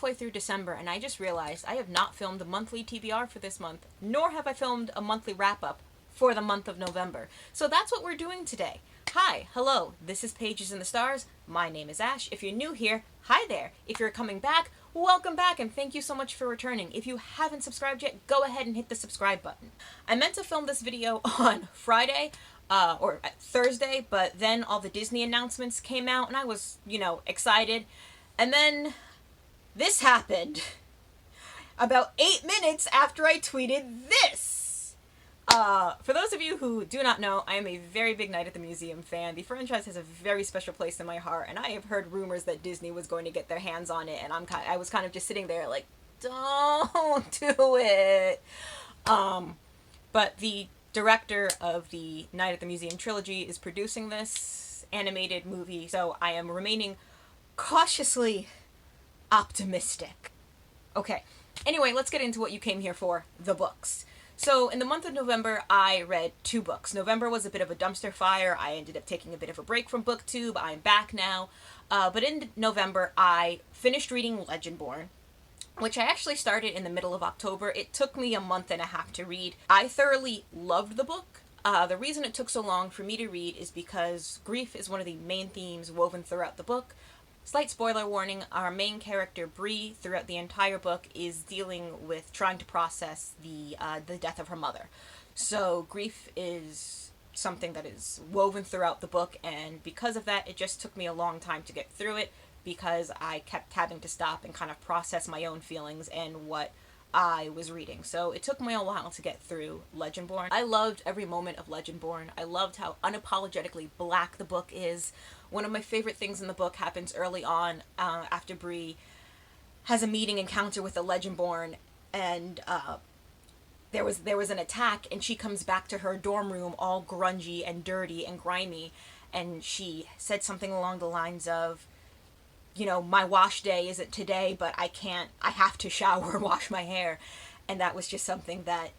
halfway through December and I just realized I have not filmed a monthly TBR for this month, nor have I filmed a monthly wrap-up for the month of November. So that's what we're doing today. Hi, hello, this is Pages in the Stars. My name is Ash. If you're new here, hi there. If you're coming back, welcome back and thank you so much for returning. If you haven't subscribed yet, go ahead and hit the subscribe button. I meant to film this video on Friday, or Thursday, but then all the Disney announcements came out and I was, excited. And then this happened about 8 minutes after I tweeted this. For those of you who do not know, I am a very big Night at the Museum fan. The franchise has a very special place in my heart, and I have heard rumors that Disney was going to get their hands on it, and I was kind of just sitting there like, don't do it. But the director of the Night at the Museum trilogy is producing this animated movie, so I am remaining cautiously optimistic. Okay, anyway, let's get into what you came here for, the books. So in the month of November, I read 2 books. November was a bit of a dumpster fire. I ended up taking a bit of a break from booktube. I'm back now. But in November, I finished reading Legendborn, which I actually started in the middle of October. It took me a month and a half to read. I thoroughly loved the book. The reason it took so long for me to read is because grief is one of the main themes woven throughout the book. Slight spoiler warning, our main character, Bree, throughout the entire book is dealing with trying to process the death of her mother. So grief is something that is woven throughout the book, and because of that, it just took me a long time to get through it because I kept having to stop and kind of process my own feelings and what I was reading. So it took me a while to get through Legendborn. I loved every moment of Legendborn. I loved how unapologetically black the book is. One of my favorite things in the book happens early on after Bree has a meeting encounter with the Legendborn, and there was an attack, and she comes back to her dorm room all grungy and dirty and grimy, and she said something along the lines of, my wash day isn't today, but I have to shower and wash my hair. And that was just something that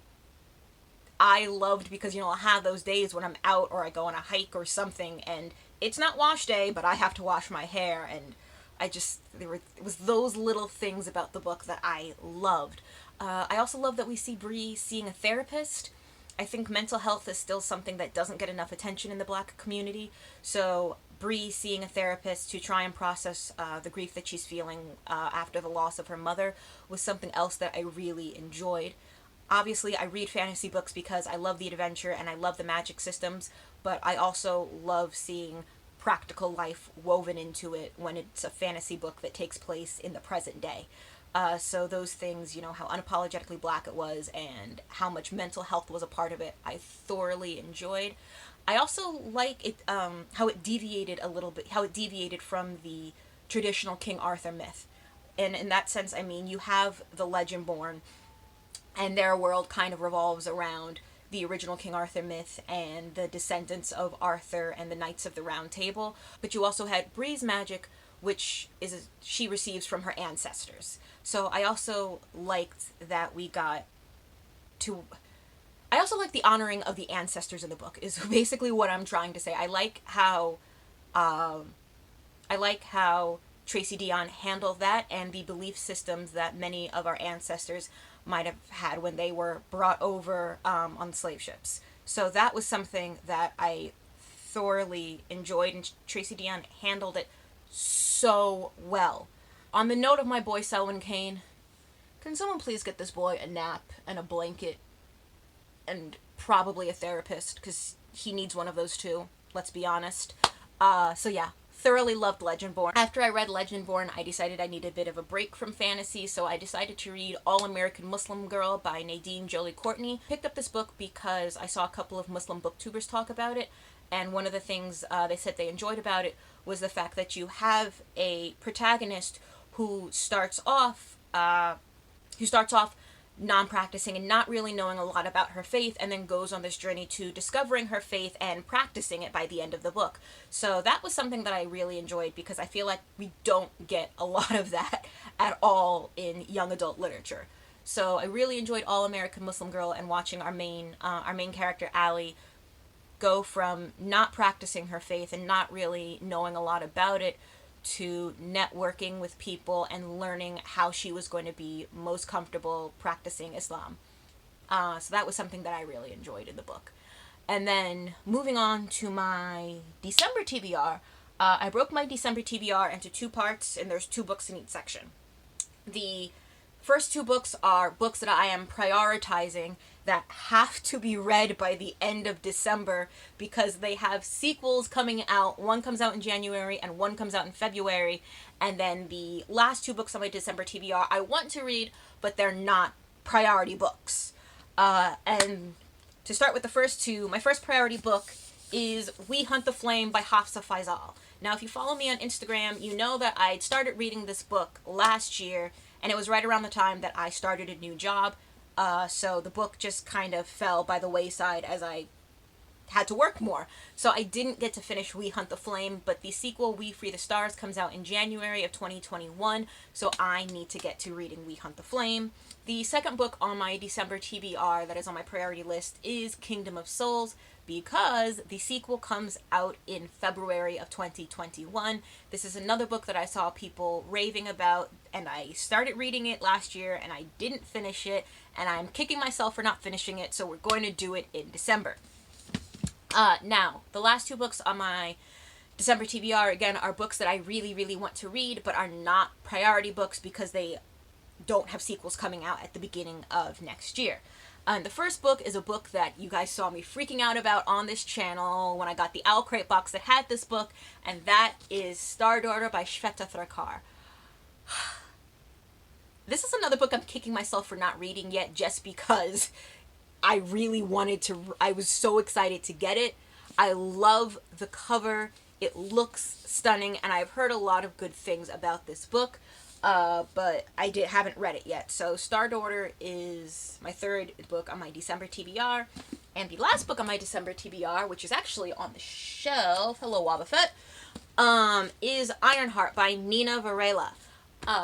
I loved because, I'll have those days when I'm out or I go on a hike or something and it's not wash day, but I have to wash my hair. And it was those little things about the book that I loved. I also love that we see Bree seeing a therapist. I think mental health is still something that doesn't get enough attention in the Black community. So Bree seeing a therapist to try and process the grief that she's feeling after the loss of her mother was something else that I really enjoyed. Obviously, I read fantasy books because I love the adventure and I love the magic systems, but I also love seeing practical life woven into it when it's a fantasy book that takes place in the present day. So those things, how unapologetically black it was and how much mental health was a part of it, I thoroughly enjoyed. I also like it, how it deviated a little bit, how it deviated from the traditional King Arthur myth. And in that sense, you have the Legendborn, and their world kind of revolves around the original King Arthur myth and the descendants of Arthur and the Knights of the Round Table. But you also had Bree's magic, which she receives from her ancestors. So I also liked that I also like the honoring of the ancestors in the book, is basically what I'm trying to say. I like how Tracy Deonn handled that and the belief systems that many of our ancestors might have had when they were brought over on slave ships. So that was something that I thoroughly enjoyed, and Tracy Deonn handled it so well. On the note of my boy Selwyn Kane, can someone please get this boy a nap and a blanket and probably a therapist, because he needs one of those too, let's be honest. So yeah, thoroughly loved Legendborn. After I read Legendborn, I decided I needed a bit of a break from fantasy, so I decided to read All-American Muslim Girl by Nadine Jolie Courtney. Picked up this book because I saw a couple of Muslim booktubers talk about it, and one of the things they said they enjoyed about it was the fact that you have a protagonist who starts off non-practicing and not really knowing a lot about her faith, and then goes on this journey to discovering her faith and practicing it by the end of the book. So that was something that I really enjoyed because I feel like we don't get a lot of that at all in young adult literature. So I really enjoyed All-American Muslim Girl and watching our main character, Allie, go from not practicing her faith and not really knowing a lot about it to networking with people and learning how she was going to be most comfortable practicing Islam. So that was something that I really enjoyed in the book. And then moving on to my December TBR, I broke my December TBR into 2 parts, and there's 2 books in each section. The first 2 books are books that I am prioritizing that have to be read by the end of December because they have sequels coming out. One comes out in January and one comes out in February. And then the last 2 books on my December TBR I want to read, but they're not priority books. And to start with the first 2, my first priority book is We Hunt the Flame by Hafsa Faizal. Now, if you follow me on Instagram, you know that I started reading this book last year, and it was right around the time that I started a new job. So the book just kind of fell by the wayside as I had to work more. So I didn't get to finish We Hunt the Flame, but the sequel, We Free the Stars, comes out in January of 2021, so I need to get to reading We Hunt the Flame. The second book on my December TBR that is on my priority list is Kingdom of Souls, because the sequel comes out in February of 2021. This is another book that I saw people raving about, and I started reading it last year, and I didn't finish it, and I'm kicking myself for not finishing it, so we're going to do it in December. Now, the last 2 books on my December TBR, again, are books that I really, really want to read, but are not priority books because they don't have sequels coming out at the beginning of next year. The first book is a book that you guys saw me freaking out about on this channel when I got the Owl Crate box that had this book, and that is Star Daughter by Shweta Thakkar. This is another book I'm kicking myself for not reading yet just because I really wanted to. I was so excited to get it. I love the cover. It looks stunning, and I've heard a lot of good things about this book. But I haven't read it yet. So Star Daughter is my 3rd book on my December TBR. And the last book on my December TBR, which is actually on the shelf, hello Wobbuffet, is Ironheart by Nina Varela.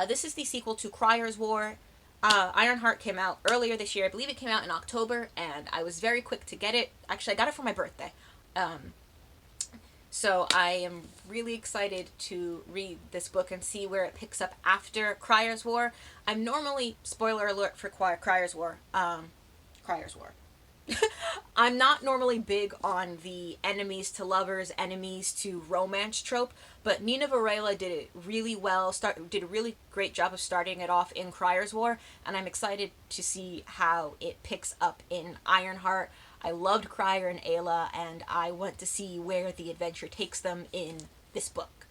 This is the sequel to Crier's War. Ironheart came out earlier this year. I believe it came out in October, and I was very quick to get it. Actually, I got it for my birthday. So I am really excited to read this book and see where it picks up after Crier's War. I'm normally, spoiler alert for Crier's War, I'm not normally big on the enemies to lovers, enemies to romance trope, but Nina Varela did it really well, did a really great job of starting it off in Crier's War, and I'm excited to see how it picks up in Ironheart. I loved Crier and Ayla, and I want to see where the adventure takes them in this book.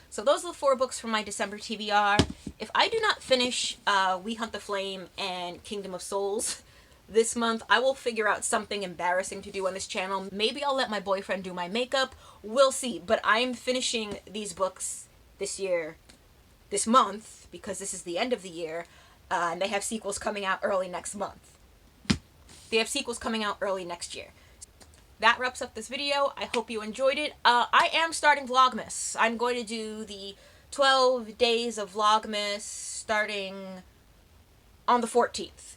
So those are the 4 books from my December TBR. If I do not finish We Hunt the Flame and Kingdom of Souls this month, I will figure out something embarrassing to do on this channel. Maybe I'll let my boyfriend do my makeup. We'll see. But I'm finishing these books this month, because this is the end of the year, and they have sequels coming out early next month. They have sequels coming out early next year. That wraps up this video. I hope you enjoyed it. I am starting Vlogmas. I'm going to do the 12 days of Vlogmas starting on the 14th.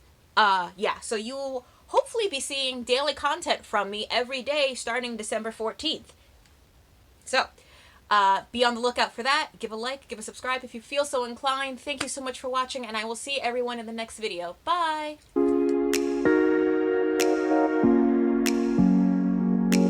Yeah, so you'll hopefully be seeing daily content from me every day starting December 14th. So, be on the lookout for that. Give a like, give a subscribe if you feel so inclined. Thank you so much for watching, and I will see everyone in the next video. Bye!